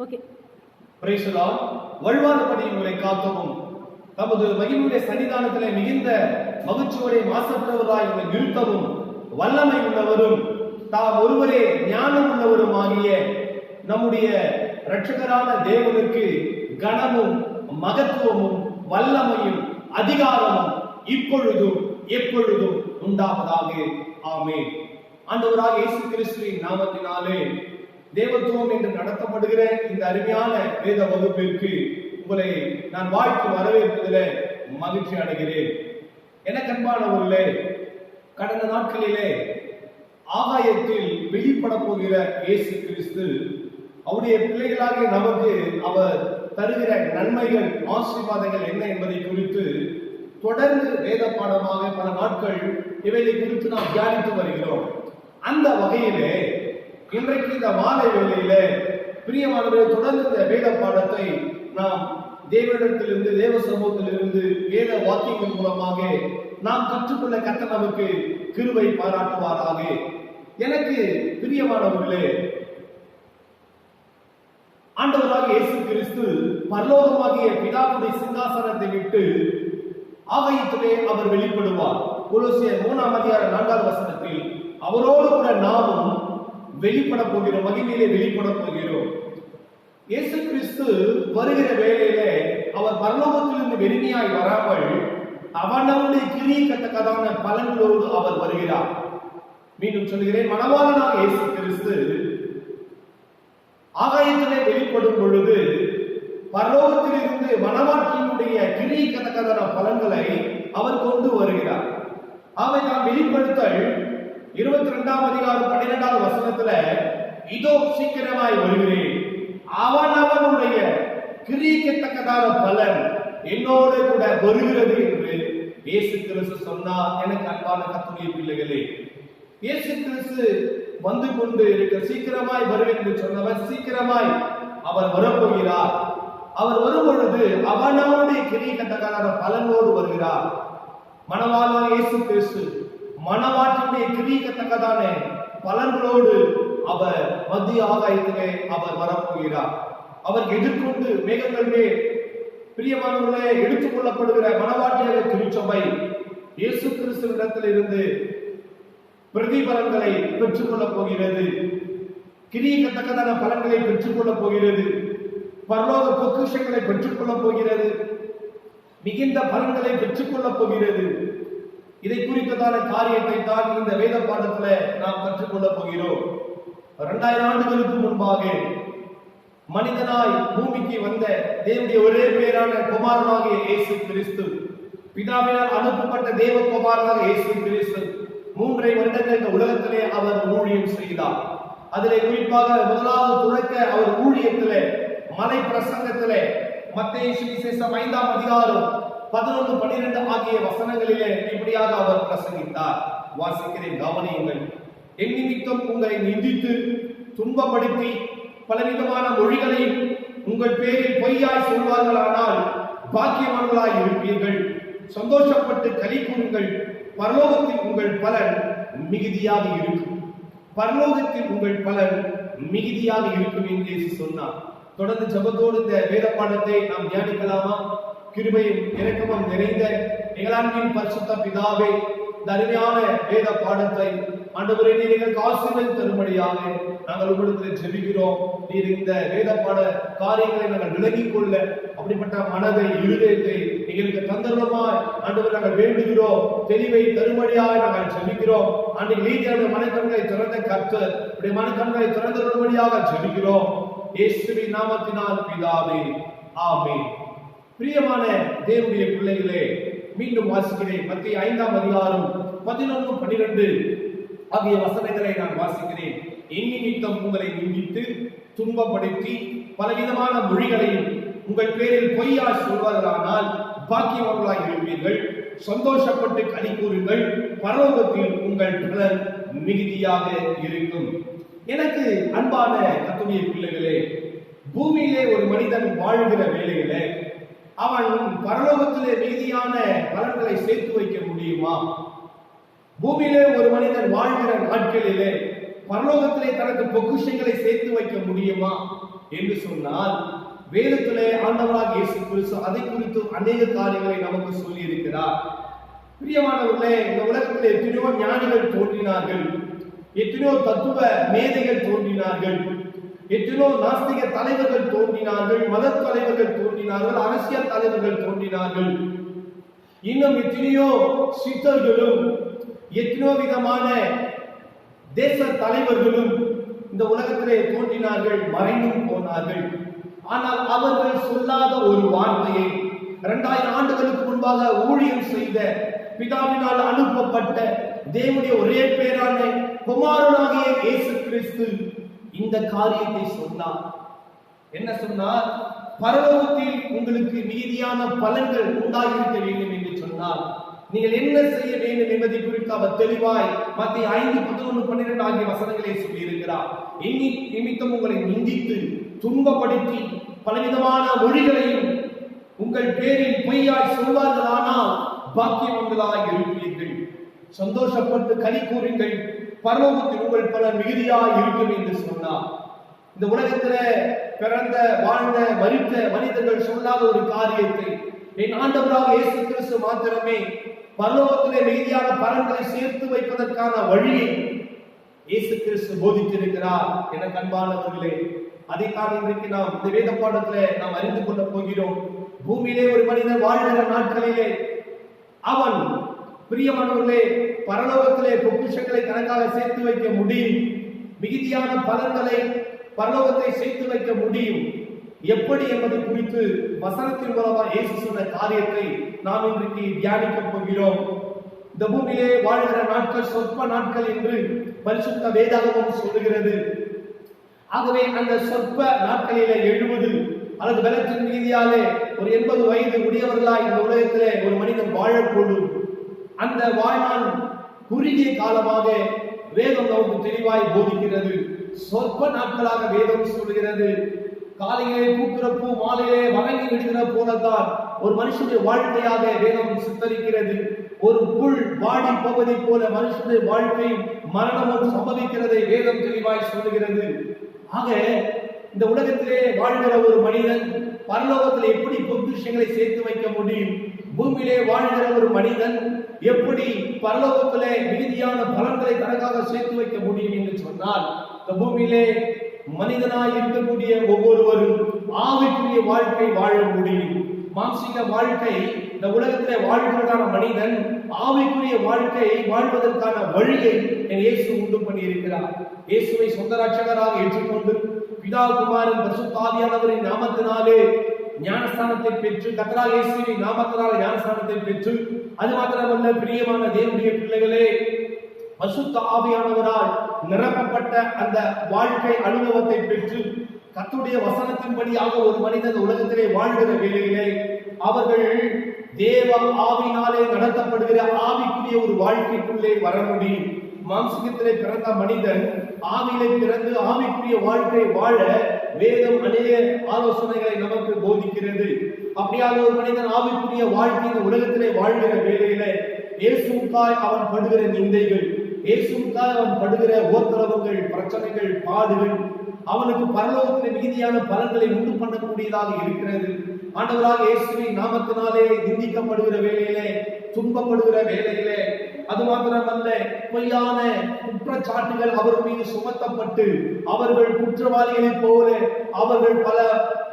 Okay. Praise the lord. வழுவாதபடி உங்களை காக்கவும் தமது மகிமையுடைய சன்னிதானத்திலே மிகுந்த மகிழ்ச்சியோட மாசற்றவராய் உங்களை நிறுத்தவும் வல்லமை உள்ளவரும் தாம் ஒருவரே ஞானம் உள்ளவரும் ஆகிய நம்முடைய இரட்சகரான தேவனுக்கு கனமும் மகத்துவமும் வல்லமையும் அதிகாரமும் இப்பொழுதும் எப்பொழுதும் உண்டாவதாக. ஆமென். ஆண்டவராக இயேசு கிறிஸ்துவின் நாமத்தினாலே தேவத்துவம் என்று நடத்தப்படுகிற இந்த அருமையான வேத வகுப்பிற்கு உங்களை நான் வாழ்த்து வரவேற்பதில் மகிழ்ச்சி அடைகிறேன். எனக்கு அன்பானவர்களே, கடந்த நாட்களிலே ஆகாயத்தில் வெளிப்பட போகிற இயேசு கிறிஸ்து அவருடைய பிள்ளைகளாகிய நமக்கு அவர் தருகிற நன்மைகள் ஆசீர்வாதங்கள் என்ன என்பதை குறித்து தொடர்ந்து வேத பாடமாக பல நாட்கள் இவைகளை குறித்து நாம் தியானித்து வருகிறோம். அந்த வகையிலே இன்றைக்கு இந்த மாலை வேளையில பிரியமானவர்களை தொடர்ந்து இந்த வேத பாடத்தை நாம் தேவனிடத்திலிருந்து தேவ சமூகத்திலிருந்து வேத வாக்கியங்கள் மூலமாக நாம் கற்றுக்கொள்ள கர்த்தர் நமக்கு கிருபை பாராட்டுவாராக. எனக்கு பிரியமானவர்களே, ஆண்டவராக இயேசு கிறிஸ்து பரலோகமாகிய பிதாவுடைய சிங்காசனத்தை விட்டு ஆகாயத்திலே அவர் வெளிப்படுவார். கொலோசியர் 3:4 அவரோடு கூட நாமும் வெளிப்பட போகிறோம், மகிமையிலே வெளிப்பட போகிறோம். இயேசு கிறிஸ்து வருகிற வேளையிலே அவர் பரலோகத்திலிருந்து வெறுமையாய் வராமல் அவனுடைய கிரியக்கத்தக்கதான பலன்களோடு அவர் வருகிறார். மீண்டும் சொல்கிறேன், மணவாளனாக இயேசு கிறிஸ்து ஆகாயத்திலே வெளிப்படும் பொழுது பரலோகத்திலிருந்து மணவாட்டியினுடைய கிரியக்கத்தக்கதான பலன்களை அவர் கொண்டு வருகிறார். அவை நாம் வெளிப்படுத்தல் 22:12 இதோ சீக்கிரமாய் வருகிறேன், அவனுடைய கிரியக்கத்தக்கதான பலன் என்னோடு கூட வருகிறது என்று இயேசு கிறிஸ்து சொன்னார். எனக்கு அன்பான கர்த்தருடைய பிள்ளைகளே, இயேசு கிறிஸ்து வந்து கொண்டு இருக்க சீக்கிரமாய் வருவேன் என்று சொன்னவர் சீக்கிரமாய் அவர் வரப்போகிறார். அவர் வரும் பொழுது அவனுடைய கிரியக்கத்தக்கதான பலனோடு வருகிறார். மணவாளனாக இயேசு கிறிஸ்து மணவாட்டினுடைய கிரியக்கத்தக்கதான பலன்களோடு அவர் மத்திய ஆகாயத்திலே அவர் வரப்போகிறார். அவர் எதிர்கொண்டு மேகங்கள் மேல் பிரியமானவர்களே எடுத்துக் கொள்ளப்படுகிற மணவாட்டியாக திருச்சபை இயேசு கிறிஸ்துவிடத்தில் இருந்து பிரதிபலன்களை பெற்றுக் கொள்ளப் போகிறது, கிரியக்கத்தக்கதான பலன்களை பெற்றுக் கொள்ளப் போகிறது, பரலோக பொக்கிஷங்களை பெற்றுக் கொள்ளப் போகிறது, மிகுந்த பலன்களை பெற்றுக் கொள்ளப் போகிறது. இதை குறித்ததான காரியத்தை தான் இந்த வேத பாடத்துல நாம் கற்றுக்கொள்ளப் போகிறோம். 2000 ஆண்டுகளுக்கு முன்பாக மனிதனாய் பூமிக்கு வந்த தேவனுடைய ஒரே பேரான குமாரனாகிய இயேசு கிறிஸ்து, பிதாவினால் அனுப்பப்பட்ட தேவ குமாரனாக இயேசு கிறிஸ்து 3 வருடங்கள் இந்த உலகத்திலே அவர் ஊழியம் செய்தார். அதிலே குறிப்பாக முதலாவது துவக்க அவர் ஊழியத்திலே மலை பிரசங்கத்திலே மத்தேயு சுவிசேஷம் 5:11-12 ஆகிய வசனங்களிலே இப்படியாக அவர் பிரசங்கித்தார். வாசிக்கிறேன், கவனியுங்கள். என் நிமித்தம் உங்களை நிந்தித்து துன்பப்படுத்தி பலவிதமான மொழிகளையும் உங்கள் பேரில் பொய்யாய் சொல்வார்களானால் பாக்கியவான்களாய் இருப்பீர்கள். சந்தோஷப்பட்டு களி கூறுங்கள், பரலோகத்தில் உங்கள் பலன் மிகுதியாக இருக்கும். பரலோகத்தில் உங்கள் பலன் மிகுதியாக இருக்கும் என்று சொன்னார். தொடர்ந்து ஜெபத்தோடு இந்த வேத பாடத்தை நாம் தியானிக்கலாமா? கிருபையும் இரக்கமும் நிறைந்த எங்களான்பின் பரிசுத்த பிதாவே, இந்த அருமையான வேத பாடத்தை ஆண்டவரே நீர் எங்களுக்கு ஆசீர்வாதம் தரும்படியாக நாங்கள் உங்களிடத்தில் ஜெபிக்கிறோம். நீர் இந்த வேத பாட காரியங்களை நாங்கள் விலகிக் கொள்ள அப்படிப்பட்ட மனதை இருதயத்தை எங்களுக்கு தந்தருளமாய் ஆண்டவர் நாங்கள் வேண்டுகிறோம். தெளிவை தரும்படியாக நாங்கள் ஜெபிக்கிறோம். ஆண்டு நீதியான மனக்கண்களை திறந்த கர்த்தர் இப்படி மனக்கண்களை திறந்தருளும்படியாக ஜெபிக்கிறோம். இயேசுவின் நாமத்தினால் பிதாவே, ஆமென். பிரியமான தேவனுடைய பிள்ளைகளே, மீண்டும் வாசிக்கிறேன். மத்தேயு 5:11-12 ஆகிய வசனங்களை நான் வாசிக்கிறேன். என் நிமித்தம் உங்களை நிந்தித்து துன்பப்படுத்தி பலவிதமான மொழிகளையும் உங்கள் பேரில் பொய்யாய் சொல்வார்களானால் பாக்கியவான்களாய் இருப்பீர்கள். சந்தோஷப்பட்டு களி கூறுங்கள், பரலோகத்தில் உங்கள் பலன் மிகுதியாக இருக்கும். எனக்கு அன்பான கர்த்தருடைய பிள்ளைகளே, பூமியிலே ஒரு மனிதன் வாழ்கிற வேளையிலே அவன் பரலோகத்திலே மிகுதியான பலன்களை சேர்த்து வைக்க முடியுமா? பூமியிலே ஒரு மனிதன் வாழ்கிற நாட்களிலே பரலோகத்திலே தனக்கு பொக்கிஷங்களை சேர்த்து வைக்க முடியுமா என்று சொன்னால், வேதத்திலே ஆண்டவராக இயேசு கிறிஸ்து அதை குறித்து அநேக காரியங்களை நமக்கு சொல்லி இருக்கிறார். பிரியமானவர்களே, இந்த உலகத்திலே எத்தனையோ ஞானிகள் தோன்றினார்கள், எத்தனையோ தத்துவ மேதைகள் தோன்றினார்கள், எத்தனையோ நாஸ்திக தலைவர்கள் தோன்றினார்கள், மத தலைவர்கள் தோன்றினார்கள், அரசியல் தலைவர்கள் தோன்றினார்கள். இன்னும் எத்தனையோ சித்தர்களும் எத்தனையோ விதமான தேச தலைவர்களும் இந்த உலகத்திலே தோன்றினார்கள், மறைந்தும் போனார்கள். ஆனால் அவர்கள் சொல்லாத ஒரு வார்த்தையை 2000 ஆண்டுகளுக்கு முன்பாக ஊழியம் செய்த பிதாவினால் அனுப்பப்பட்ட தேவனுடைய ஒரே பேரான குமாரனாகிய இயேசு கிறிஸ்து இந்த காரியத்தை சொன்னார். என்ன சொன்னார்? பரலோகத்தில் உங்களுக்கு மீதியான பலன்கள் உண்டாயிருக்க வேண்டும் என்று சொன்னார். நீங்கள் என்ன செய்ய வேண்டும் என்பதை குறித்து அவர் தெளிவாய் மத்திய 5, 11, 12 ஆகிய வசனங்களை சொல்லி இருக்கிறார். எண்ணி நிமித்தம் உங்களை நிந்தித்து துன்பப்படுத்தி பலவிதமான மொழிகளையும் உங்கள் பேரில் பொய்யாய் சொல்வார்களானால் பாக்கியவங்களாய் இருப்பீர்கள். சந்தோஷப்பட்டு களி கூறுங்கள், பரலோகத்தில் உங்கள் பலன் மிகுதியாய் இருக்கும் என்று சொன்னார். இந்த உலகத்தில பிறந்த வாழ்ந்த மரித்த மனிதர்கள் சொல்லாத ஒரு காரியத்தை என் ஆண்டவராக இயேசு கிறிஸ்து மாத்திரமே பரலோகத்திலே மிகுதியான பலன்களை சேர்த்து வைப்பதற்கான வழியை இயேசு கிறிஸ்து போதித்திருக்கிறார். என அன்பானவர்களே, அதைத்தான் இன்றைக்கு நாம் இந்த வேத பாடத்திலே நாம் அறிந்து கொள்ள போகிறோம். பூமியிலே ஒரு மனிதன் வாழ்கிற நாட்களிலே அவன் பிரியமானவர்களே பரலோகத்திலே பொக்கிஷங்களை கணக்காக சேர்த்து வைக்க முடியும், மிகுதியான பலன்களை பரலோகத்தை சேர்த்து வைக்க முடியும். எப்படி என்பது குறித்து வசனத்தின் மூலமாக இயேசு சொன்ன காரியத்தை நாம் இன்றைக்கு தியானிக்க போகிறோம். இந்த பூமியிலே வாழ்கிற நாட்கள் சொற்ப நாட்கள் என்று பரிசுத்த வேதாகமம் சொல்லுகிறது. ஆகவே அந்த சொற்ப நாட்களிலே 70 அல்லது பலத்தின் மீதியாலே ஒரு 80 வயது உடையவர்களாய் இந்த உலகத்திலே ஒரு மனிதன் வாழக்கூடும். அந்த வாழ்நாள் குறுகிய காலமாக வேதம் நமக்கு தெளிவாய் போதிக்கிறது. சொற்ப நாட்களாக வேதம் சொல்கிறது. காலையிலே பூக்கிற பூ மாலையிலே வணங்கி விடுகிற போலதான் ஒரு மனுஷனுடைய வாழ்க்கையாக வேதம் சித்தரிக்கிறது. ஒரு புல் வாடி போவதை போல மனுஷனுடைய வாழ்க்கையும் மரணமும் சம்பவிக்கிறதை வேதம் தெளிவாய் சொல்லுகிறது. ஆக இந்த உலகத்திலே வாழ்கிற ஒரு மனிதன் பரலோகத்தில் எப்படி பொக்கிஷங்களை சேர்த்து வைக்க முடியும்? பூமியிலே வாழ்கிற ஒரு மனிதன் எப்படி பரலோகத்திலே மிகுதியான பலன்களை தனக்காக சேர்த்து வைக்க முடியும் என்று சொன்னால், இந்த பூமியிலே மனிதனாய் இருக்கக்கூடிய ஒவ்வொருவரும் ஆவிக்குரிய வாழ்க்கை வாழ முடியும். மாம்சீக வாழ்க்கை இந்த உலகத்திலே வாழ்கிறதான மனிதன் ஆவிக்குரிய வாழ்க்கையை வாழ்வதற்கான வழியை இயேசு உண்டு பண்ணி இருக்கிறார். இயேசுவை சொந்த ரட்சகராக ஏற்றுக்கொண்டு பிதா குமாரன் பரிசுத்த ஆவியானவரின் நாமத்தினாலே ஞானஸ்தானத்தை பெற்று, கர்த்தராகிய இயேசுவின் நாமத்தினாலே ஞானஸ்தானத்தை பெற்று, அது மாத்திரமல்ல பிரியமான தேவனுடைய பிள்ளைகளே, பரிசுத்த ஆவியானவரால் நிரப்பப்பட்ட அந்த வாழ்க்கை அனுபவத்தை பெற்று கர்த்தருடைய வசனத்தின்படியாக ஒரு மனிதன் உலகத்திலே வாழ்கிற வேளையிலே அவர்கள் தேவ ஆவியினாலே நடத்தப்படுகிற ஆவிக்குரிய ஒரு வாழ்க்கைக்குள்ளே வர முடியும். மாம்சத்திலே பிறந்த மனிதன் ஆவியிலே பிறந்து ஆவிக்குரிய வாழ்க்கை வாழ வேதம் அநேக ஆலோசனைகளை நமக்கு போதிக்கிறது. அப்படியாக ஒரு மனிதன் ஆவிக்குரிய வாழ்க்கை இந்த உலகத்திலே வாழ்கிற வேளையிலே இயேசுவுக்காய் அவன் படுகிற நிந்தைகள், இயேசுவுக்காய் அவன் படுகிற ஓத்தரவுகள், பிரச்சனைகள், பாடுகள் அவனுக்கு பரலோகத்திலே மீதியான பலன்களை உண்டு பண்ணக்கூடியதாக இருக்கிறது. ஆண்டவராக இயேசுவின் நாமத்தினாலே நிந்திக்கப்படுகிற வேளையிலே, துன்பப்படுகிற வேளையிலே, அது மாத்திரமல்ல பொய்யான குற்றச்சாட்டுகள் அவர் மீது சுமத்தப்பட்டு அவர்கள் குற்றவாளிகளைப் போல அவர்கள் பல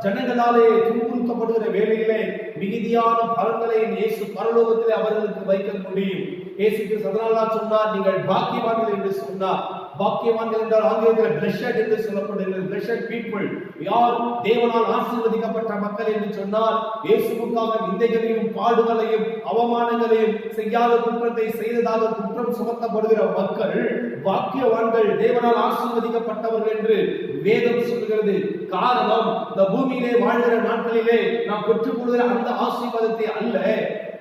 ஜனங்களாலே துன்புறுத்தப்படுகிற வேளையிலே மிகுதியான பலன்களை இயேசு பரலோகத்திலே அவர்களுக்கு வைக்க முடியும். இயேசுக்கு சதனாலா சொன்னார், நீங்கள் பாக்கியவான்கள் என்று சொன்னார். பாக்கியவான்கள் என்றால் ஆங்கிலத்தில் blessed என்று சொல்லப்படுகிறது. blessed people, யார் தேவனால் ஆசீர்வதிக்கப்பட்ட மக்கள் என்று சொன்னால், இயேசுவுக்காக நிந்தைகளையும் பாடுகளையும் அவமானங்களையும் செய்யாத குற்றத்தை செய்ததாக குற்றம் சுமத்தப்படுகிற மக்கள் பாக்கியவான்கள், தேவனால் ஆசீர்வதிக்கப்பட்டவர்கள் என்று வேதம் சொல்கிறது. காரணம், இந்த பூமியிலே வாழ்கிற நாட்களிலே நாம் பெற்றுக்கொள்கிற அந்த ஆசீர்வாதத்தை அல்ல,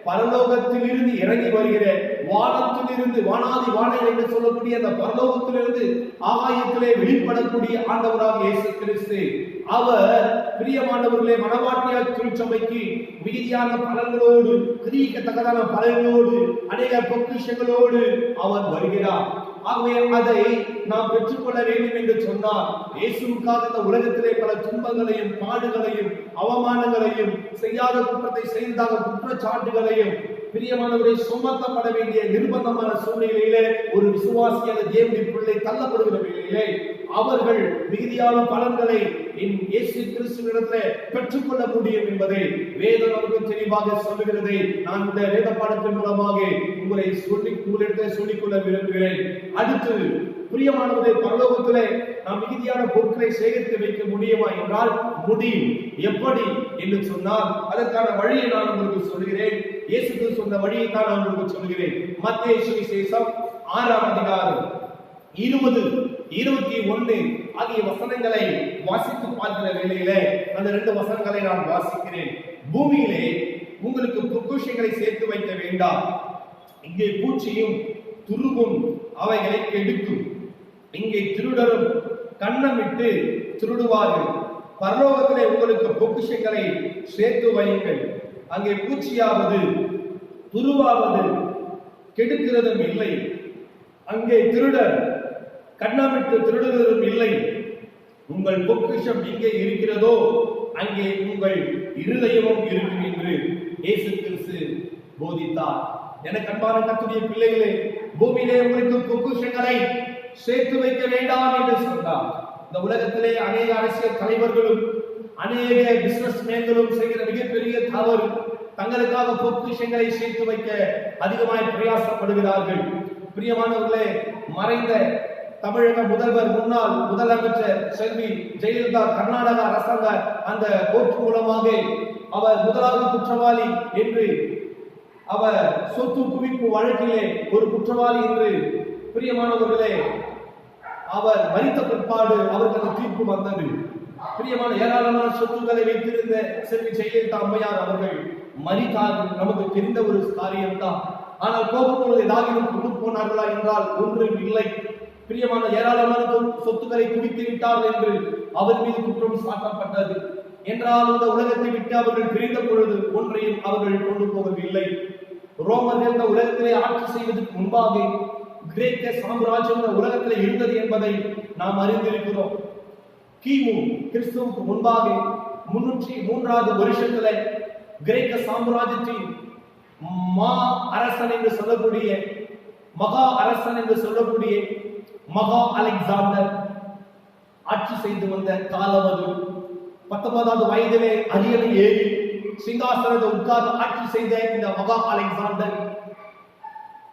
பரலோகத்திலிருந்து இறங்கி வருகிற வானத்திலிருந்து வானாதி வானங்கள் என்று சொல்லக்கூடிய அந்த பரலோகத்திலிருந்து ஆகாயத்திலே வெளிப்படக்கூடிய ஆண்டவராக இயேசு கிறிஸ்து அவர் பிரியமானவர்களே மனவாட்டியார் திருச்சபைக்கு மிகுதியான பலன்களோடு, கிரீக்கத்தக்கதான பலன்களோடு, அநேக பொக்கிஷங்களோடு அவர் வருகிறார். ஆகவே அதை நாம் பெற்றுக்கொள்ள வேண்டும் என்று சொன்னால் இயேசுவுக்காக இந்த உலகத்திலே பல துன்பங்களையும் பாடுகளையும் அவமானங்களையும் செய்யாத குற்றத்தை செய்ததாக குற்றச்சாட்டுகளையும் பிரியமானவரை சுமத்தப்பட வேண்டிய நிர்பந்தமான சூழ்நிலையிலே ஒரு விசுவாசியான தேவனுடைய பிள்ளை தள்ளப்படுகிற வேளையிலே அவர்கள் மிகுதியான பலன்களை இயேசு கிறிஸ்துவிடத்தில் பெற்றுக்கொள்ள முடியும் என்பதை வேதம் நமக்கு தெளிவாக சொல்லுகிறது. நான் இந்த வேத பாடத்தின் மூலமாக உங்களிடத்தில் சொல்லிக்கொள்ள விரும்புகிறேன். அடுத்து பிரியமானவரை, பரலோகத்திலே நாம் மிகுதியான பொருட்களை சேகரித்து வைக்க முடியுமா என்றால் முடியும். எப்படி என்று சொன்னால் அதற்கான வழியை நான் உங்களுக்கு சொல்கிறேன். இயேசு சொன்ன வழியை தான் நான் உங்களுக்கு சொல்கிறேன். மத்தேயு சுவிசேஷம் 6ஆம் அதிகாரம் 20, 21 ஆகிய வசனங்களை வாசித்து பார்க்கிற வேளையிலே அந்த 2 வசனங்களை நான் வாசிக்கிறேன். பூமியிலே உங்களுக்கு பொக்கிஷங்களை சேர்த்து வைக்க வேண்டாம், இங்கே பூச்சியும் துருவும் அவைகளை கெடுக்கும், இங்கே திருடரும் கன்னமிட்டு திருடுவார்கள். பரலோகத்திலே உங்களுக்கு பொக்கிஷங்களை சேர்த்து வையுங்கள், அங்கே பூச்சியாவது துருவாவது கெடுக்கிறதும் இல்லை, அங்கே திருடர் கண்ணமிட்டு திருடுவதும் இல்லை. உங்கள் பொக்கிஷம் எங்கே இருக்கிறதோ அங்கே உங்கள் இருதயமும் இருக்கும் என்று இயேசு கிறிஸ்து போதித்தார். எனக்கு அன்பான கர்த்தருடைய பிள்ளைகளே, பூமியிலே உங்களுக்கு பொக்கிஷங்களை சேர்த்து வைக்க வேண்டாம் என்று சொன்னார். இந்த உலகத்திலே அநேக அரசியல் தலைவர்களும் அநேக பிசினஸ் மேன்களும் செய்கிற மிகப்பெரிய தவறு, தங்களுக்காக பொக்கிஷங்களை சேர்த்து வைக்க அதிகமாய் பிரயாசப்படுகிறார்கள். பிரியமானவர்களே, மறைந்த தமிழக முதல்வர் முன்னாள் முதலமைச்சர் செல்வி ஜெயலலிதா கர்நாடக அரசாங்க அந்த கோர்ட் மூலமாக அவர் முதலாவது குற்றவாளி என்று, அவர் சொத்து குவிப்பு வழக்கிலே ஒரு குற்றவாளி என்று பிரியமானவர்களே அவர் மரித்த பிற்பாடு அவருக்கு அந்த தீர்ப்பு வந்தது. பிரியமான ஏராளமான சொத்துக்களை வைத்திருந்த செல்வி ஜெயலலிதா அம்மையார் அவர்கள் மரித்தார்கள். நமக்கு தெரிந்த ஒரு காரியம்தான். ஆனால் போகும்பொழுது ஏதாவது கொண்டு போனார்களா என்றால் ஒன்றும் இல்லை. பிரியமான ஏராளமான சொத்துக்களை குடித்து விட்டார்கள் என்று அவர் மீது குற்றம் சாட்டப்பட்டது. என்றால் இந்த உலகத்தை விட்டு அவர்கள் பிரிந்த பொழுது ஒன்றையும் அவர்கள் கொண்டு போகவில்லை. ரோமர்கள் இந்த உலகத்திலே ஆட்சி செய்வதற்கு முன்பாக கிரேக்க சாம்ராஜ்யம் உலகத்திலே இருந்தது என்பதை நாம் அறிந்திருக்கிறோம். கிமு கிறிஸ்துவுக்கு முன்பாக 303வது வருஷத்துல கிரேக்க சாம்ராஜ்யத்தின் அரசன் என்று சொல்லக்கூடிய மகா அரசன் என்று சொல்லக்கூடிய மகா அலெக்சாண்டர் ஆட்சி செய்து வந்த காலம் அது. 19வது வயதிலே அரியணை ஏறி சிங்காசனத்தை உட்கார்ந்து ஆட்சி செய்த இந்த மகா அலெக்சாண்டர்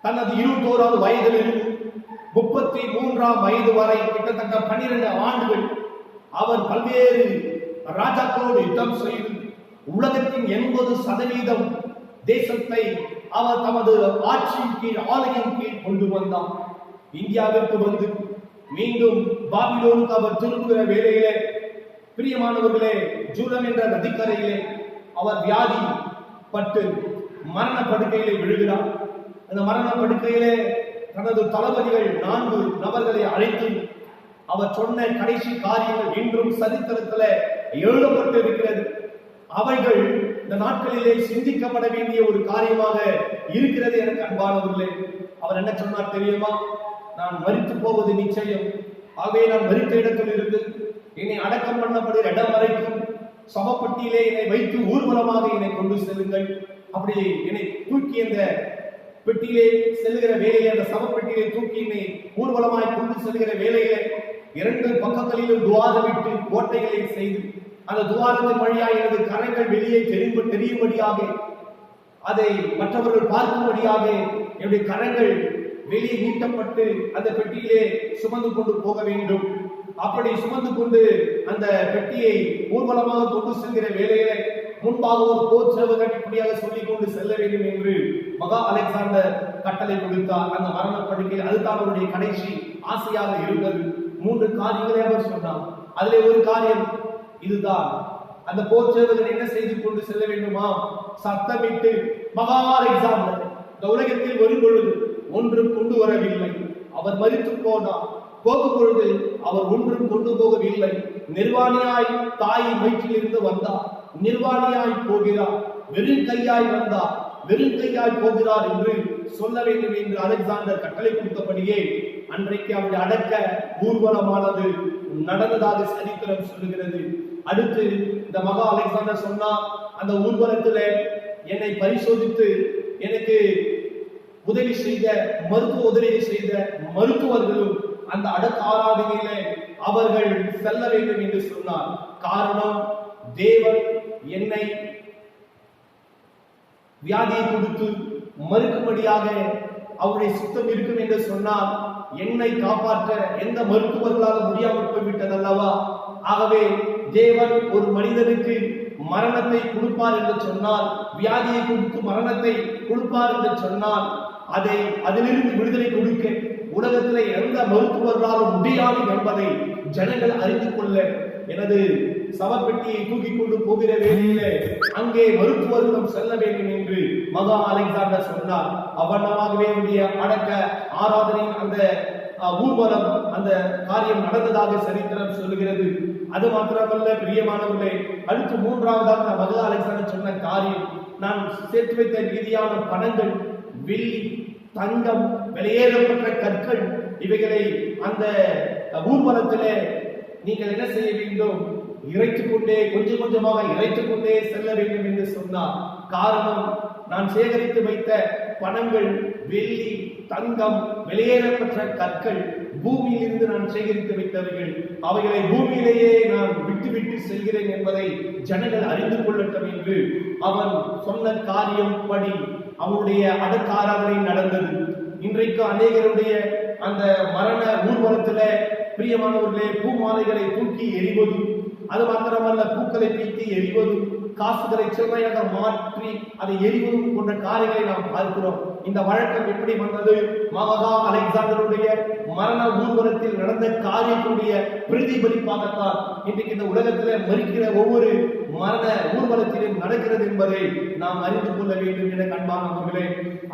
தனது 21வது வயதிலிருந்து 33ஆம் வயது வரை கிட்டத்தட்ட 12 ஆண்டுகள் அவர் பல்வேறு ராஜாக்களோடு யுத்தம் செய்து உலகத்தின் 80% தேசத்தை அவர் தமது ஆட்சியின் கீழ் ஆளுகையின் கீழ் கொண்டு வந்தார். இந்தியாவிற்கு வந்து மீண்டும் பாபிலோனுக்கு அவர் திரும்புகிற வேளையிலே பிரியமானவர்களே, ஜூலம் என்ற நதிக்கரையிலே அவர் வியாதி பட்டு மரண படுக்கையிலே விழுகிறார். அந்த மரண படுக்கையிலே தனது தளபதிகள் 4 நபர்களை அழைத்து அவர் சொன்ன கடைசி காரியங்கள் இன்றும் சரித்திரத்தில் எழுதப்பட்டு இருக்கிறது. அவைகள் இந்த நாட்களிலே சிந்திக்கப்பட வேண்டிய ஒரு காரியமாக இருக்கிறது. எனக்கு அன்பானவர்களே, அவர் என்ன சொன்னார் தெரியுமா? நான் மரித்து போவது நிச்சயம், ஆகவே நான் மரித்த இடத்தில் இருந்து என்னை அடக்கம் பண்ணப்படுகிற இடம் வரைக்கும் சவப்பட்டியிலே என்னை வைத்து ஊர்வலமாக என்னை கொண்டு செல்லுங்கள். அப்படி என்னை தூக்கி அந்த பெட்டியிலே செல்லுகிற வேலையிலே, அந்த சவப்பெட்டியிலே தூக்கி என்னை ஊர்வலமாய் கொண்டு செல்கிற வேலையிலே 2 பக்கங்களிலும் துவாரமிட்டு கோட்டைகளை செய்து அந்த துவாரத்தின் வழியாக எனது கரங்கள் வெளியே தெரியும்படியாக, அதை மற்றவர்கள் பார்க்கும்படியாக என்னுடைய கரங்கள் வெளியே நீட்டப்பட்டு அந்த பெட்டியிலே சுமந்து கொண்டு போக வேண்டும். அப்படி சுமந்து கொண்டு அந்த பெட்டியை ஊர்வலமாக கொண்டு செல்கிற வேலையில முன்பாக ஒரு போர் சேவகன் இப்படியாக சொல்லிக் கொண்டு செல்ல வேண்டும் என்று மகா அலெக்சாண்டர் கட்டளை கொடுத்தார். அந்த மரண படுக்கை அதுதான் அவருடைய கடைசி ஆசையாக இருந்தது. 3 காரியங்களை அவர் சொன்னார். அதிலே ஒரு காரியம் இதுதான். அந்த போர் சேவகன் என்ன செய்து கொண்டு செல்ல வேண்டுமா? சத்தமிட்டு மகா அலெக்சாண்டர் இந்த உலகத்தில் வரும் பொழுது ஒன்றும் கொண்டு வரவில்லை, அவர் மரித்து போனார். போகும் பொழுது அவர் ஒன்றும் கொண்டு போகவில்லை. நிர்வாணியாய் தாயின் வயிற்றில் இருந்து வந்தார், நிர்வாணியாய் போகிறார். வெறும் கையாய் வந்தார், வெறும் கையாய் போகிறார் என்று சொல்ல வேண்டும் என்று அலெக்சாண்டர் கட்டளை கொடுத்தபடியே அன்றைக்கு அவருடைய அடக்க ஊர்வலமானது நடந்ததாக சரித்திரம் சொல்லுகிறது. அடுத்து இந்த மகா அலெக்சாண்டர் சொன்னா, அந்த ஊர்வலத்துல என்னை பரிசோதித்து எனக்கு உதவி செய்த மருத்துவ உதவி செய்த மருத்துவர்களும் அந்த அடக்க ஆராதனையில அவர்கள் செல்ல வேண்டும் என்று சொன்னார். காரணம், தேவன் என்னை வியாதியை கொடுத்து மறுக்கும்படியாக அவருடைய சித்தம் இருக்கும் என்று சொன்னால் என்னை காப்பாற்ற எந்த மருத்துவர்களால் முடியாமல் போய்விட்டது அல்லவா? ஆகவே தேவன் ஒரு மனிதனுக்கு மரணத்தை கொடுப்பார் என்று சொன்னால், வியாதியை கொடுத்து மரணத்தை கொடுப்பார் என்று சொன்னால், அதிலிருந்து விடுதலை கொடுக்க உலகத்திலே எந்த மருத்துவர்களாலும் முடியாது என்பதை ஜனங்கள் அறிந்து கொள்ள எனது சவப்பெட்டியை தூக்கி கொண்டு போகிற வேளையில அங்கே மருத்துவர்களும் செல்ல வேண்டும் என்று மகா அலெக்சாண்டர் சொன்னார். அவனமாகவே அடக்க ஆராதனையின் அந்த ஊர்வலம், அந்த காரியம் நடந்ததாக சரித்திரம் சொல்லுகிறது. அது மாத்திரமல்ல பிரியமானவர்களே, அடுத்து மூன்றாவதாக மகா அலெக்சாண்டர் சொன்ன காரியம், நான் சேர்த்து வைத்த மீதியான பணங்கள், வெள்ளி, தங்கம், வெளியேறப்பட்ட கற்கள், இவைகளை அந்த ஊர்வலத்திலே நீங்கள் என்ன செய்ய வேண்டும்? இறைத்துக் கொண்டே கொஞ்சம் கொஞ்சமாக இறைத்துக் கொண்டே செல்ல வேண்டும் என்று சொன்னார். காரணம், நான் சேகரித்து வைத்த பணங்கள், வெள்ளி, தங்கம், வெளியேறப்பட்ட கற்கள் பூமியில் இருந்து நான் சேகரித்து வைத்தவர்கள், அவைகளை பூமியிலேயே நான் விட்டு விட்டு செல்கிறேன் என்பதை ஜனங்கள் அறிந்து கொள்ளட்டும் என்று அவன் சொன்ன காரியம் படி அவனுடைய அடக்க ஆராதனை நடந்தது. இன்றைக்கு அநேகருடைய அந்த மரண ஊர்வலத்துல பிரியமானவர்களே, பூமாலைகளை தூக்கி எறிவது, அது மாத்திரமல்ல பூக்களை பீட்டி எறிவதும், காசுகளை சில்லறையாக மாற்றி அதை எரிவதும் போன்ற காரியங்களை நாம் பார்க்கிறோம். இந்த வழக்கம் எப்படி வந்தது? மகா அலெக்சாண்டருடைய மரண ஊர்வலத்தில் நடந்த காரியத்துடைய பிரதிபலிப்பாகத்தான் இன்றைக்கு இந்த உலகத்தில் மறிக்கிற ஒவ்வொரு மரண ஊர்வலத்திலும் நடக்கிறது என்பதை நாம் அறிந்து கொள்ள வேண்டும் என அன்பானவர்களே.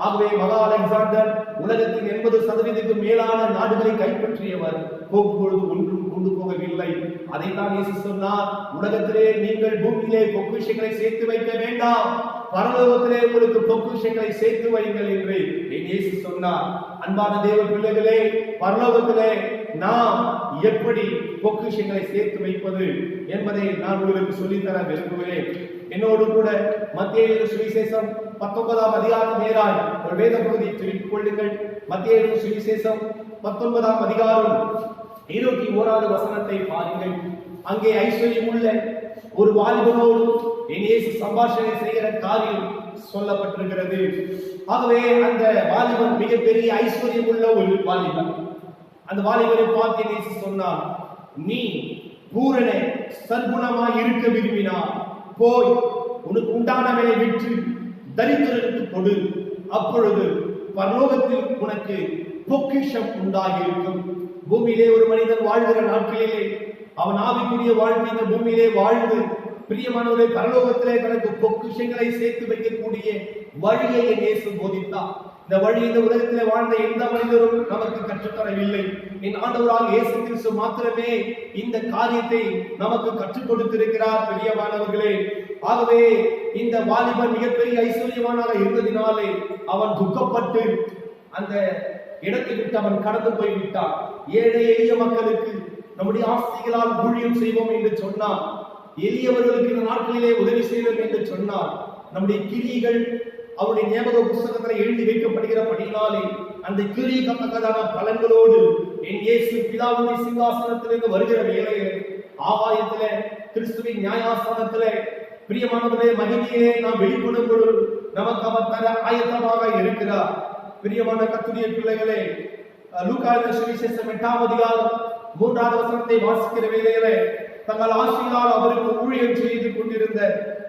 ஆகவே மகா அலெக்சாண்டர் உலகத்தின் 80% மேலான நாடுகளை கைப்பற்றியவர். போகும்பொழுது ஒன்றும் கொண்டு போகவில்லை. அதைத்தான் இயேசு சொன்னார், உலகத்திலே நீங்கள் பூமியிலே பொக்கிஷங்களை சேர்த்து வைக்க வேண்டாம், பரலோகத்திலே உங்களுக்கு பொக்கிஷங்களை சேர்த்து வையுங்கள் என்று இயேசு சொன்னார். அன்பான தேவ பிள்ளைகளே, பரலோகத்திலே நாம் எப்படி பொக்கிஷங்களை சேர்த்து வைப்பது என்பதை நான் உங்களுக்கு சொல்லித்தர விரும்புகிறேன். என்னோடு கூட மத்தேயு சுவிசேஷம் 19ஆம் அதிகாரம் நேராய் ஒரு வேத பகுதியை திருப்பிக் கொள்ளுங்கள். மத்தேயு சுவிசேஷம் 19ஆம் அதிகாரம் 21வது வசனத்தை பாருங்கள். அங்கே ஐஸ்வர்யம் உள்ள ஒரு வாலிபனோடு இயேசு சம்பாஷணை செய்கிற காரியம் சொல்லப்பட்டிருக்கிறது. ஆகவே அந்த வாலிபன் மிகப்பெரிய ஐஸ்வர்யம் உள்ள ஒரு வாலிபன். அந்த வாலிபரை பார்த்து இயேசு சொன்னார், நீ பூரண சர்க்குணமாய் இருக்க விரும்பினார், போய் உனக்கு உண்டானவனை விற்று தரித்திரருக்கு கொடு, அப்பொழுது பரலோகத்தில் உனக்கு பொக்கிஷம் உண்டாகி இருக்கும். பூமியிலே ஒரு மனிதன் வாழ்கிற நாட்களிலே அவன் ஆவிக்குரிய வாழ்க்கை இந்த பூமியிலே வாழ்ந்து பிரியமானவரை பரலோகத்திலே தனக்கு பொக்கிஷங்களை சேர்த்து வைக்கக்கூடிய வழியை இயேசு போதித்தார். இந்த வழி இந்த உலகத்திலே வாழ்ந்த எந்த மனிதரும் நமக்கு கற்றுத்தரவில்லை. என் ஆண்டவராக இயேசு கிறிஸ்து மாத்திரமே இந்த காரியத்தை நமக்கு கற்றுக் கொடுத்திருக்கிறார். பிரியமானவர்களே, ஆகவே இந்த வாலிபன் மிகப்பெரிய ஐஸ்வர்யவானாக இருந்ததினாலே அவன் துக்கப்பட்டு அந்த இடத்தை விட்டு அவன் கடந்து போய் விட்டான். ஏழை எளிய மக்களுக்கு நம்முடைய ஆஸ்திகளால் ஊழியம் செய்வோம் என்று சொன்னார். எளியவர்களுக்கு இந்த நாட்களிலே உதவி செய்வோம் என்று சொன்னார். நம்முடைய கிரியைகள் அவருடைய ஞாபக புஸ்தகத்தில் எழுதி வைக்கப்படுகிறபடினாலே அந்த கிரியைக்கான பலன்களோடு என் இயேசு பிதாவுடைய சிங்காசனத்திலிருந்து வருகிற வேளையிலே ஆகாயத்திலே கிறிஸ்துவின் நியாயாசனத்திலே பிரியமானவர்களே மகிமையிலே நாம் வெளிப்படும் பொழுது நமக்கு அவர் தர ஆயத்தமாக இருக்கிறார். பிரியமான கர்த்தருடைய பிள்ளைகளே, லூக்கா சுவிசேஷம் 8ஆம் அதிகாரம் 3வது வசனத்தை வாசிக்கிற வேளையிலே தங்கள் ஆசையால் அவருக்கு ஊழியம் செய்து கொண்டிருந்த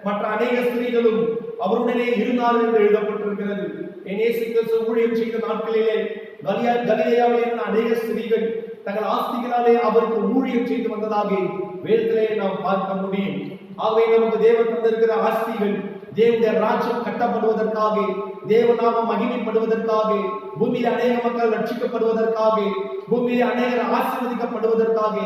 மற்ற அநேக ஸ்திரீகளும் அவருடனே இருந்தார்கள் என்று எழுதப்பட்டிருக்கிறது. இயேசு கிறிஸ்து ஊழியம் செய்த நாட்களிலே கலிலேயாவில் இருந்த அநேக ஸ்திரீகள் தங்கள் ஆஸ்திகளாலே அவருக்கு ஊழியம் செய்து வந்ததாக வேதத்திலே நாம் பார்க்க முடியும். ஆகவே நமக்கு தேவன் தந்திருக்கிற ஆஸ்திகள் தேவனுடைய ராஜ்யம் கட்டப்படுவதற்காக, தேவநாமம் மகிமைப்படுவதற்காக, பூமியில் அநேக மக்கள் ரட்சிக்கப்படுவதற்காக, பூமியில் அநேகர் ஆசீர்வதிக்கப்படுவதற்காக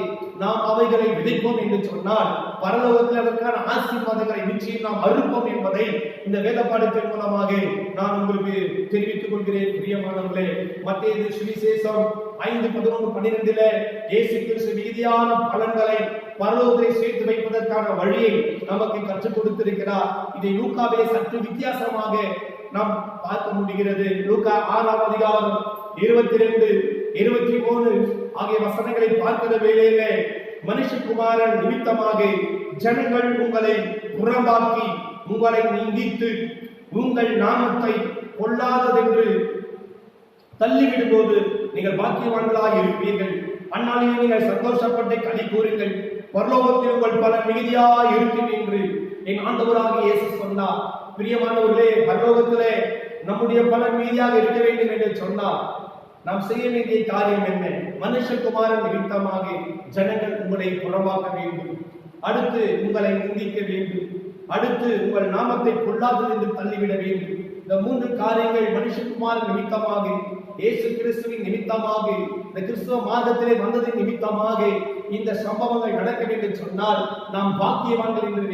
நாம் அவைகளை விதைப்போம் என்று சொன்னால் பரலோகத்தில் அதற்கான ஆசீர்வாதங்களை நிச்சயம் நாம் அறுப்போம் என்பதை இந்த வேத பாடத்தின் மூலமாக நான் உங்களுக்கு தெரிவித்துக் கொள்கிறேன். பிரியமானவர்களே, மத்தேயு சுவிசேஷம் 5:11-12 இயேசு கிறிஸ்து மிகுதியான பலன்களை பரலோகத்தை சேர்த்து வைப்பதற்கான வழியை நமக்கு கற்றுக் கொடுத்திருக்கிறார். இதை லூக்காவிலே சற்று வித்தியாசமாக நாம் பார்க்க முடிகிறது. லூக்கா 6ஆம் அதிகாரம் 22-23 ஆகிய வசனங்களை பார்க்கிற வேளையிலே, மனுஷகுமாரன் நிமித்தமாக ஜனங்கள் உங்களை புறம்பாக்கி உங்களை நிந்தித்து உங்கள் நாமத்தை பொல்லாததென்று தள்ளிவிடும்போது நீங்கள் பாக்கியவான்களாய் இருப்பீர்கள். அந்நாளில் நீங்கள் சந்தோஷப்பட்டு களி கூறுங்கள், பரலோகத்தில் உங்கள் பலன் மிகுதியாய் இருக்கும் என்று என் ஆண்டவராகிய இயேசு சொன்னார். பிரியமானவர்களே, பரலோகத்திலே நம்முடைய பலன் மிகுதியாக இருக்க வேண்டும் என்று சொன்னார். நாம் செய்ய வேண்டிய காரியம் என்ன? மனுஷகுமாரன் நிமித்தமாக ஜனங்கள் உங்களை புறம்பாக்க வேண்டும், அடுத்து உங்களை நிந்திக்க வேண்டும், அடுத்து உங்கள் நாமத்தை பொல்லாதது என்று தள்ளிவிட வேண்டும். இந்த 3 காரியங்கள் மனுஷகுமாரன் நிமித்தமாக, இயேசு கிறிஸ்துவின் நிமித்தமாக, இந்த கிறிஸ்துவ மார்க்கத்திலே வந்ததின் நிமித்தமாக இந்த சம்பவங்கள் நடக்க வேண்டும் சொன்னால் நாம் பாக்கியவான்கள் என்று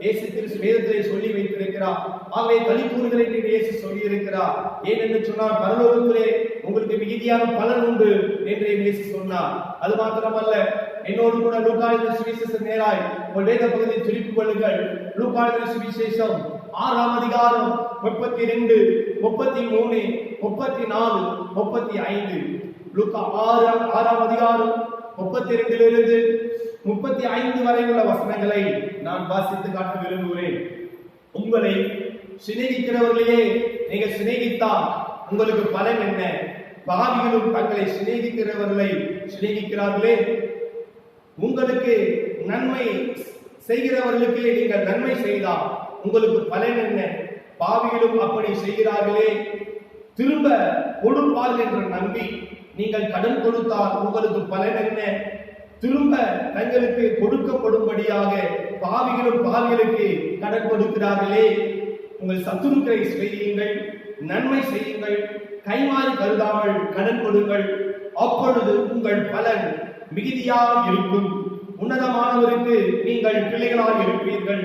இயேசு கிறிஸ்து வேதத்திலே சொல்லி வைத்திருக்கிறார். ஆகவே களி கூறுங்கள் என்று இயேசு சொல்லி இருக்கிறார். ஏனென்று சொன்னால் பரலோகத்திலே உங்களுக்கு மிகுதியான பலன் உண்டு என்று இயேசு சொன்னார். அது மாத்திரமல்ல, என்னோடு கூட லூக்கா எழுதின சுவிசேஷம் நேராய் உங்கள் வேத பகுதியை திருப்பிக் கொள்ளுங்கள். லூக்கா எழுதின சுவிசேஷம் 6ஆம் அதிகாரம் 32, 33, 34, 35. லூக்கா 6ஆம் அதிகாரம் 32 35 வரை உள்ள வசனங்களை நான் வாசித்து காட்ட விரும்புகிறேன். உங்களை சிநேகிக்கிறவர்களையே நீங்கள் சிநேகித்தால் உங்களுக்கு பலன் என்ன? பாவிகளும் தங்களை சிநேகிக்கிறவர்களை சிநேகிக்கிறார்களே. உங்களுக்கு நன்மை செய்கிறவர்களுக்கு நீங்கள் நன்மை செய்தால் உங்களுக்கு பலன் என்ன? பாவிகளும் அப்படி செய்கிறார்களே. திரும்ப கொடுப்பார்கள் என்று நம்பி நீங்கள் கடன் கொடுத்தால் உங்களுக்கு பலன் என்ன? திரும்ப தங்களுக்கு கொடுக்கப்படும்படியாக பாவிகளுக்கு கடன் கொடுக்கிறார்களே. உங்கள் சத்துருக்களை செய்யுங்கள், நன்மை செய்யுங்கள், கைமாறி கருதாமல் கடன் கொடுங்கள், அப்பொழுது உங்கள் பலன் மிகுதியாக இருக்கும். உன்னதமானவருக்கு நீங்கள் பிள்ளைகளாக இருப்பீர்கள்.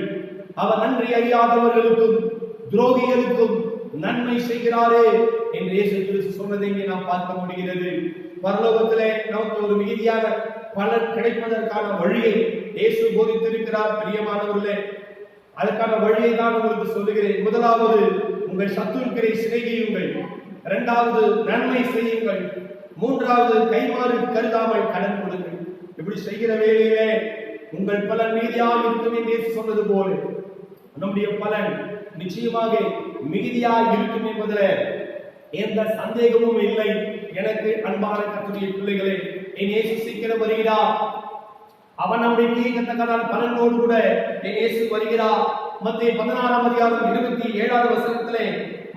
அவர் நன்றி அறியாதவர்களுக்கும் துரோகிகளுக்கும் நன்மை செய்கிறாரே என்று இயேசு கிறிஸ்து சொன்னதை நாம் பார்க்க முடிகிறது. பரலோகத்திலே நமக்கு ஒரு மிகுதியான பலன் கிடைப்பதற்கான வழியை இயேசு போதித்திருக்கிறார். பிரியமானவர்களே, அதற்கான வழியை தான் உங்களுக்கு சொல்லுகிறேன். முதலாவது, உங்கள் சத்துருக்களை சிநேகியுங்கள். இரண்டாவது, நன்மை செய்யுங்கள். மூன்றாவது, கைமாறு கருதாமல் கடன் கொடுங்கள். இப்படி செய்கிற வேளையிலே உங்கள் பலன் மிகுதியாக இருக்கும் என்று இயேசு சொன்னது போல நம்முடைய பலன் நிச்சயமாக மிகுதியாக இருக்கும் என்பதில் எந்த சந்தேகமும் இல்லை. எனக்கு அன்பான கர்த்தருடைய பிள்ளைகளே, என் இயேசு சீக்கிரம் வருகிறார். அவன் நம்முடைய கீழ்கத்தக்கதான பலனோடு கூட என் இயேசு வருகிறார். மத்தேயு 16ஆம் அதிகாரம் 27வது வசனத்திலே,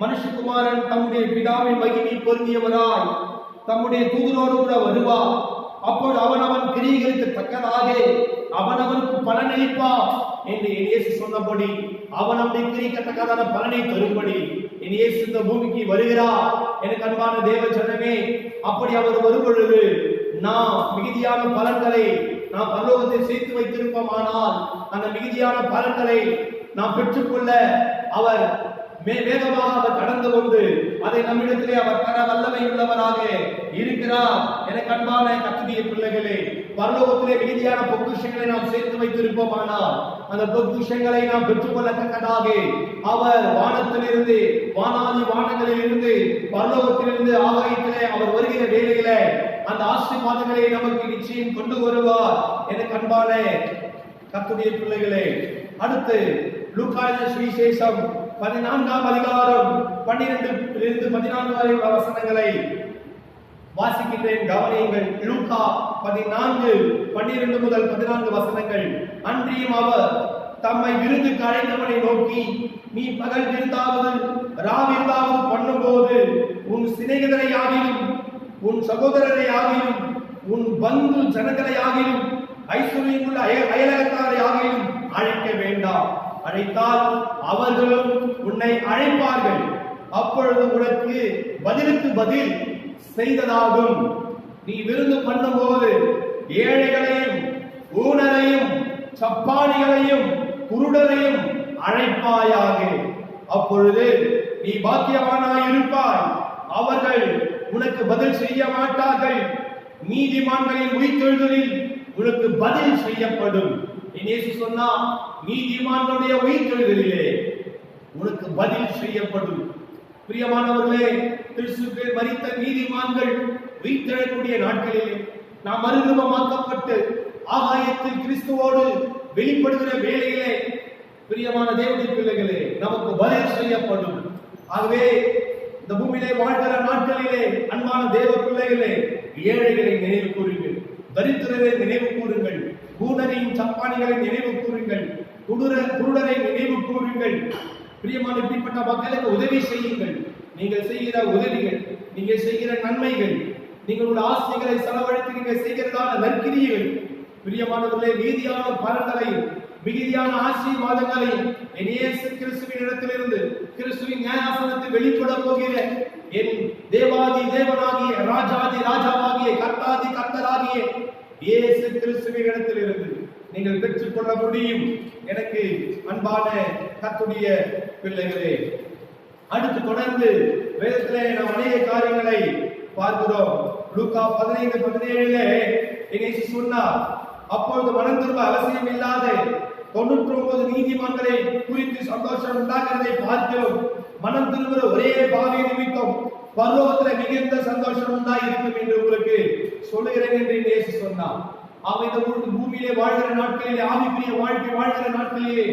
மனுஷகுமாரன் தம்முடைய பிதாவின் மகிமை பொருந்தியவராய் தம்முடைய தூதரோடு கூட வருவார். அப்போது அவனவன் கிரியைகளுக்கு தக்கதாக அவனவனுக்கு பலன் அளிப்பார் என்று என் இயேசு சொன்னபடி அவனுடைய கிரியைக்கத்தக்கதான பலனை தரும்படி என் இயேசு இந்த பூமிக்கு வருகிறார். எனக்கு அன்பான தேவ ஜனமே, அப்படி அவர் வரும்பொழுது நாம் மிகுதியான பலன்களை நாம் பரலோகத்தில் சேர்த்து வைத்திருப்போமானால் அந்த மிகுதியான பலன்களை நாம் பெற்றுக்கொள்ள அவர் வேகமாக அவர் கடந்து கொண்டு அதை நம்மிடத்திலே அவர் தர வல்லமை உள்ளவராக இருக்கிறார். எனக்கு அன்பான கர்த்தருடைய பிள்ளைகளே, பரலோகத்திலே மிகுதியான பொக்கிஷங்களை நாம் சேர்த்து வைத்திருப்போமானால் அந்த பொக்கிஷங்களை நாம் பெற்றுக்கொள்ளத்தக்கதாக அவர் வானத்திலிருந்து வானாதி வானங்களில் இருந்து பரலோகத்திலிருந்து ஆகாயத்திலே அவர் வருகிற வேளையிலே அந்த ஆசீர்வாதங்களை நமக்கு நிச்சயம் கொண்டு வருவார். எனக்கு அன்பான கர்த்தருடைய பிள்ளைகளே, அடுத்து லூக்கா எழுதின சுவிசேஷம் 14ஆம் அதிகாரம் 12-14 வரை வசனங்களை வாசிக்கின்றேன், கவனியுங்கள். லூக்கா 14:12 முதல் 14 வசனங்கள். அன்றியும் அவர் தம்மை விருந்துக்கு அழைத்தவனை நோக்கி, நீ பகல் விருந்தாவது ராவிருந்தாவது பண்ணும்போது உன் சிநேகிதரை ஆகிலும் உன் சகோதரரை ஆகிலும் உன் பந்து ஜனங்களை ஆகிலும் ஐஸ்வர்யமுள்ள அயலகத்தாரை ஆகிலும் அழைக்க வேண்டாம். அழைத்தால் அவர்களும் உன்னை அழைப்பார்கள். அப்பொழுது உனக்கு பதிலுக்கு பதில் செய்ததாகும். நீ விருந்து பண்ணும்போது ஏழைகளையும் ஊனரையும் சப்பானிகளையும் குருடரையும் அழைப்பாயாக. அப்பொழுது நீ பாக்கியவானாய் இருப்பாய். அவர்கள் உனக்கு பதில் செய்ய மாட்டார்கள். நீதிமான்களின் உயிர்த்தெழுதலில் உனக்கு பதில் செய்யப்படும். இயேசு சொன்னார், நீதிமான்களுடைய உயிர்த்தெழுதலிலே உனக்கு பதில் செய்யப்படும். பிரியமானவர்களே, கிறிஸ்துவில் மரித்த நீதிமான்கள் உயிர்த்தெழக்கூடிய நாட்களிலே நாம் மறுரூபமாக்கப்பட்டு ஆகாயத்தில் கிறிஸ்துவோடு வெளிப்படுகிற வேளையிலே பிரியமான தேவனுடைய பிள்ளைகளே நமக்கு பதில் செய்யப்படும். ஆகவே இந்த பூமியிலே வாழ்கிற நாட்களிலே அன்பான தேவ பிள்ளைகளே, ஏழைகளை நினைவு கூறுங்கள், தரித்திரரை நினைவு கூறுங்கள், கூடரையும் சப்பானிகளை நினைவு கூறுங்கள், குருடரை நினைவு கூறுங்கள். பிரியமான இப்படிப்பட்ட மக்களுக்கு உதவி செய்யுங்கள். நீங்கள் செய்கிற உதவிகள், நீங்கள் செய்கிற நன்மைகள், நீங்களுடைய ஆசைகளை செலவழித்து நீங்கள் செய்கிறதான நற்கிரியைகள் பிரியமானவர்களே மீதியான பலன்களை, மிகுதியான ஆசீர்வாதங்களை இயேசு கிறிஸ்துவின் இடத்திலிருந்து கிறிஸ்துவின் நியாயாசனத்தில் வெளிப்பட போகிற என் தேவாதி தேவனாகிய ராஜாதி ராஜாவாகிய கர்த்தாதி கர்த்தராகிய இயேசு கிறிஸ்துவின் இடத்திலிருந்து நீங்கள் பெற்றுக் கொள்ள முடியும். எனக்கு அன்பான கர்த்தருடைய பிள்ளைகளே, அடுத்து தொடர்ந்து வேதத்திலே நாம் அநேக காரியங்களை பார்க்கிறோம். லூக்கா 15:17 இயேசு சொன்னார், அப்பொழுது மனம் திரும்ப அவசியம் இல்லாத 99 நீதிமான்களை குறித்து சந்தோஷம் உண்டாகிறதை பார்க்கிறோம். மனம் திரும்புகிற ஒரே பாவி நிமித்தம் பரலோகத்தில் மிகுந்த சந்தோஷம் உண்டாயிருக்கும் என்று உங்களுக்கு சொல்லுகிறேன் என்று இயேசு சொன்னார். இந்த பூமியிலே வாழ்கிற நாட்களிலே, ஆவிக்குரிய வாழ்க்கை வாழ்கிற நாட்களிலே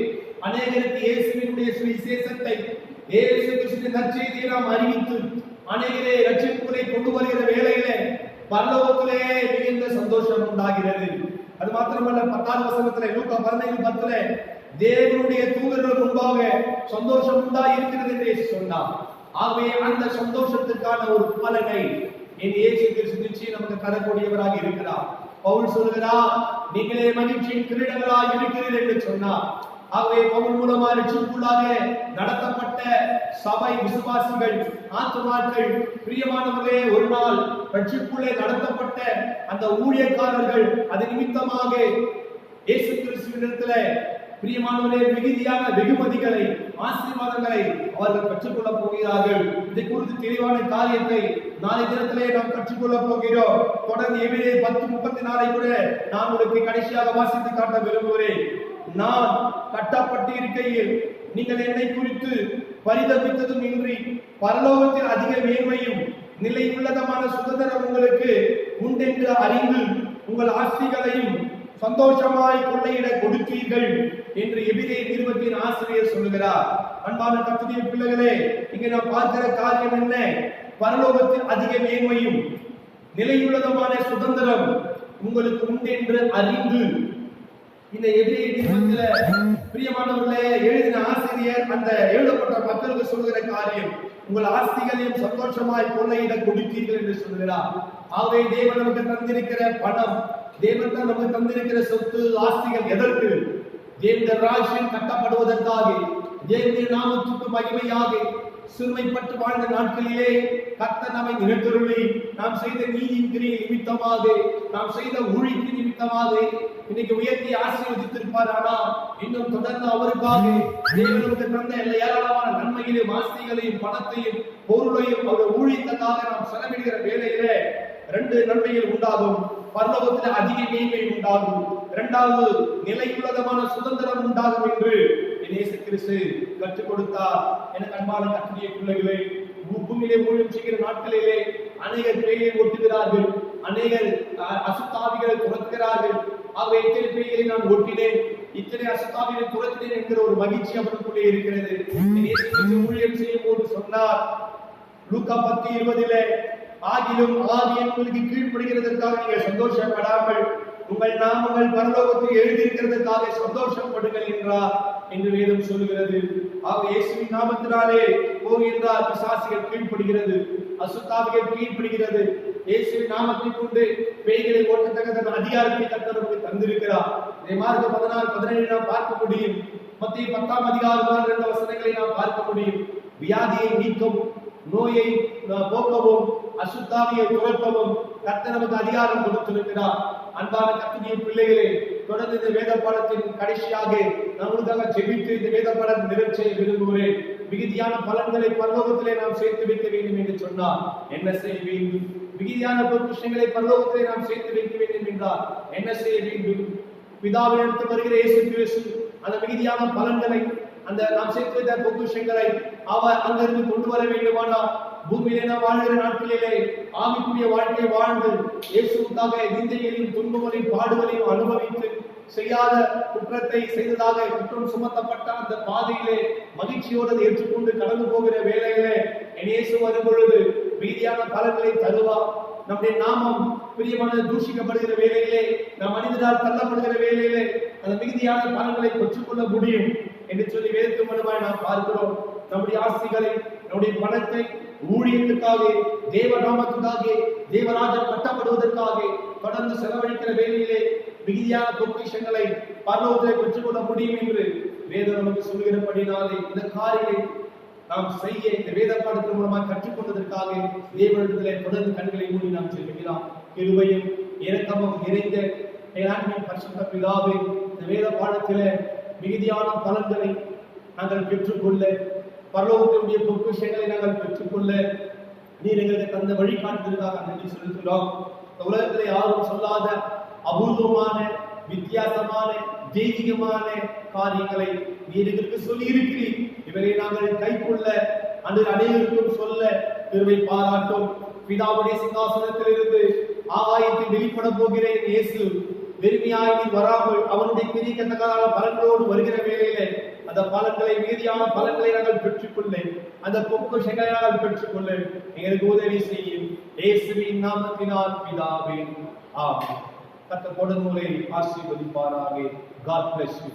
அநேகருக்கு இயேசுவினுடைய சுவிசேஷத்தை, இயேசு கிறிஸ்துவின் நற்செய்தியை நாம் அறிவித்து அநேகரை ரட்சிப்புகளை கொண்டு வருகிற வேளையிலே பரலோகத்திலே மிகுந்த சந்தோஷம் உண்டாகிறது. அது மாத்திரமல்ல, 10வது வசனத்திலே லூக்கா 15:10 தேவனுடைய தூதர்கள் முன்பாக சந்தோஷம் உண்டாயிருக்கிறது என்று சொன்னார். ஆகவே அந்த சந்தோஷத்துக்கான ஒரு பலனை என் இயேசு கிறிஸ்து நிச்சயம் நமக்கு தரக்கூடியவராக இருக்கிறார். பவுல் சொல்கிறார், நீங்களே மகிழ்ச்சியின் கிரீடங்களாக இருக்கிறீர்கள் என்று சொன்னார். ஆகவே பவுல் மூலமாக ரட்சிப்புக்குள்ளாக நடத்தப்பட்ட சபை விசுவாசிகள், ஆத்துமாக்கள், பிரியமானவர்களே, ஒரு நாள் ரட்சிப்புக்குள்ளே நடத்தப்பட்ட அந்த ஊழியக்காரர்கள் அது நிமித்தமாக இயேசு கிறிஸ்துவினிடத்திலே பிரியமானவர்களே மிகுதியான வெகுமதிகளை, ஆசீர்வாதங்களை அவர்கள் கற்றுக்கொள்ள போகிறார்கள். இதை குறித்து தெளிவான காரியத்தை நாளை தினத்திலே நாம் கற்றுக்கொள்ள போகிறோம். தொடர்ந்து எபிரேயர் 10:34 கூட நான் உங்களுக்கு கடைசியாக வாசித்து காட்ட விரும்புகிறேன். நான் கட்டப்பட்டு இருக்கையில் நீங்கள் என்னை குறித்து பரிதபித்ததும் இன்றி பரலோகத்தில் அதிக மேன்மையும் நிலை உள்ளதமான சுதந்திரம் உங்களுக்கு உண்டென்று அறிந்து உங்கள் ஆஸ்திகளையும் சந்தோஷமாய் கொள்ளையிட கொடுத்தீர்கள் என்று எபிரேயர் நிருபத்தின் ஆசிரியர் சொல்லுகிறார். அன்பான கர்த்தருடைய பிள்ளைகளே, இங்கே நாம் பார்க்கிற காரியம் என்ன? பரலோகத்தில் அதிக மேன்மையும் நிலையுள்ளதமான சுதந்திரம் உங்களுக்கு உண்டென்று அறிந்து. இந்த எபிரேயர் நிருபத்தில பிரியமானவர்களே எழுதின ஆசிரியர் அந்த எழுதப்பட்ட மக்களுக்கு சொல்லுகிற காரியம், உங்கள் ஆஸ்திகளையும் சந்தோஷமாய் கொள்ளையிட கொடுத்தீர்கள் என்று சொல்கிறார். ஆகவே தேவன் நமக்கு தந்திருக்கிற பணம், தேவன் தான் நமக்கு தந்திருக்கிற சொத்து, ஆஸ்திகள் எதற்கு? தேவனுடைய ராஜ்யம் கட்டப்படுவதற்காக, தேவனுடைய நாமத்துக்கு மகிமையாக சிறுமைப்பட்டு வாழ்ந்த நாட்களிலே கர்த்தர் நம்மை நினைத்தருளி நாம் செய்த நீதியின் கிரியை நிமித்தமாக, நாம் செய்த ஊழியத்தின் நிமித்தமாக இன்னைக்கு உயர்த்தி ஆசீர்வதித்திருப்பார். ஆனால் இன்னும் தொடர்ந்து அவருக்காக தேவனுக்கு தந்த ஏராளமான நன்மைகளையும் ஆஸ்திகளையும் பணத்தையும் பொருளையும் அவர் ஊழியத்துக்காக நாம் செலவிடுகிற வேளையிலே 2 நன்மைகள் உண்டாகும். பரலோகத்தில் அதிக மேன்மை உண்டாகும், 2வது நிலையுள்ளதமான சுதந்திரம் உண்டாகும் என்று இயேசு கிறிஸ்து கற்றுக் கொடுத்தார். எனக்கு அன்பான கர்த்தருடைய பிள்ளைகளே, பூமியிலே ஊழியம் செய்கிற நாட்களிலே அநேகர் பேயை ஓட்டுகிறார்கள், அநேகர் அசுத்தாவிகளை துரத்துகிறார்கள். ஆகவே இத்தனை பேய்களை நான் ஓட்டினேன், இத்தனை அசுத்தாவிகளை துரத்தினேன் என்கிற ஒரு மகிழ்ச்சி அவர்களுக்குள்ளே இருக்கிறது. ஊழியம் செய்யும் போது சொன்னார் லூக்கா 10:20 ஆகிலும் ஆவியின் உங்களுக்கு கீழ்ப்படுகிறதற்காக நீங்கள் சந்தோஷப்படாமல் உங்கள் நாமங்கள் பரலோகத்தில் எழுதியிருக்கிறதற்காக சந்தோஷப்படுங்கள் என்றார் என்று வேதம் சொல்லுகிறது. ஆக இயேசுவின் நாமத்தினாலே போகின்றார், பிசாசுகள் கீழ்ப்படுகிறது, அசுத்தாவிகள் கீழ்ப்படுகிறது. இயேசுவின் நாமத்தை கொண்டு பேய்களை ஓட்டத்தக்க அதிகாரத்தை கர்த்தர் நமக்கு தந்திருக்கிறார். இதை மார்க் 16-17 நாம் பார்க்க முடியும். மத்தேயு 10ஆம் அதிகாரம் 2 வசனங்களை நாம் பார்க்க முடியும். வியாதியை நீக்கவும், நோயை போக்கவும், அசுத்தாவியை துரத்தவும் கர்த்தர் நமக்கு அதிகாரம் கொடுத்திருக்கிறார். அன்பான கர்த்தருடைய பிள்ளைகளே, தொடர்ந்து இந்த வேத பாடத்தின் கடைசியாக நான் உங்களுக்காக ஜெபித்து இந்த வேத பாடத்தை நிறைவு செய்ய விரும்புகிறேன். மிகுதியான பலன்களை பரலோகத்திலே நாம் சேர்த்து வைக்க வேண்டும் என்று சொன்னார் என்ன செய்ய வேண்டும்? மிகுதியான பொக்கிஷங்களை பரலோகத்திலே நாம் சேர்த்து வைக்க வேண்டும் என்றால் என்ன செய்ய வேண்டும்? பிதாவினிடத்தில் வருகிற இயேசு கிறிஸ்து அந்த மிகுதியான பலன்களை, அந்த நாம் சேர்த்து வைத்த பொக்கிஷங்களை அவர் அங்கிருந்து கொண்டு வர வேண்டுமானால் பூமியிலே நாம் வாழ்கிற நாட்களிலே ஆவிக்குரிய வாழ்க்கையை வாழ்ந்து இயேசுவுக்காக நிந்தைகளையும் துன்பங்களையும் பாடுகளையும் அனுபவித்து செய்யாத குற்றத்தை செய்ததாக குற்றம் சுமத்தப்பட்ட அந்த பாதையிலே மகிழ்ச்சியோடு ஏற்றுக்கொண்டு கடந்து போகிற வேளையிலே இயேசு வரும் பொழுது மீதியான பலன்களை தருவார். நம்முடைய நாமம் பிரியமான தூஷிக்கப்படுகிற வேளையிலே, நாம் மனிதரால் தள்ளப்படுகிற வேளையிலே அந்த மிகுதியான பலன்களை பெற்றுக்கொள்ள முடியும் என்று சொல்லி வேதத்தின் மூலமாய் நாம் பார்க்கிறோம். நம்முடைய ஆசைகளை, நம்முடைய பணத்தை ஊழியத்துக்காக, தேவ நாமத்துக்காக, தேவராஜன் கட்டப்படுவதற்காக தொடர்ந்து செலவழிக்கிற வேளையிலே மிகுதியான பொக்கிஷங்களை பரலோகத்திலே பெற்றுக்கொள்ள முடியும் என்று வேதம் நமக்கு சொல்கிறபடினாலே இந்த காரியங்களை நாம் செய்ய இந்த வேத பாடத்தின் மூலமாக கற்றுக்கொண்டதற்காக தேவனிடத்திலே தொடர்ந்து கண்களை மூடி நாம் செல்கிறோம். கிருபையும் இரக்கமும் நிறைந்த பரிசுத்த பிதாவே, இந்த வேத பாடத்திலே மிகுதியான பலன்களை நாங்கள் பெற்றுக்கொள்ள, பரலோகத்தினுடைய பொக்கிஷங்களை நாங்கள் பெற்றுக்கொள்ள நீர் எங்களுக்கு தந்த வழிகாட்டுவதற்காக நன்றி செலுத்துகிறோம். இந்த உலகத்திலே யாரும் சொல்லாத அபூர்வமான, வித்தியாசமான, தெய்வீகமான காரியங்களை நீர் எங்களுக்கு சொல்லி இருக்கிறீர். இவரை நாங்கள் கைக்கொள்ள அனைவருக்கும் சொல்ல பெருமை பாராட்டும். பிதாவுடைய சிங்காசனத்திலிருந்து ஆகாயத்தில் வெளிப்பட போகிறேன் இயேசு வெறுமையாகி வராமல் அவனுடைய பெரிய கத்தகால பலன்களோடு வருகிற வேளையிலே அந்த பலன்களை, மீதியான பலன்களை நாங்கள் பெற்றுக்கொள்ள, அந்த பொக்கிஷங்களை நாங்கள் பெற்றுக்கொள்ள எங்களுக்கு உதவி செய்யும். இயேசுவின் நாமத்தினால் பிதாவே, ஆமென். கர்த்தர் கொடுங்களை ஆசீர்வதிப்பாராக. God bless you.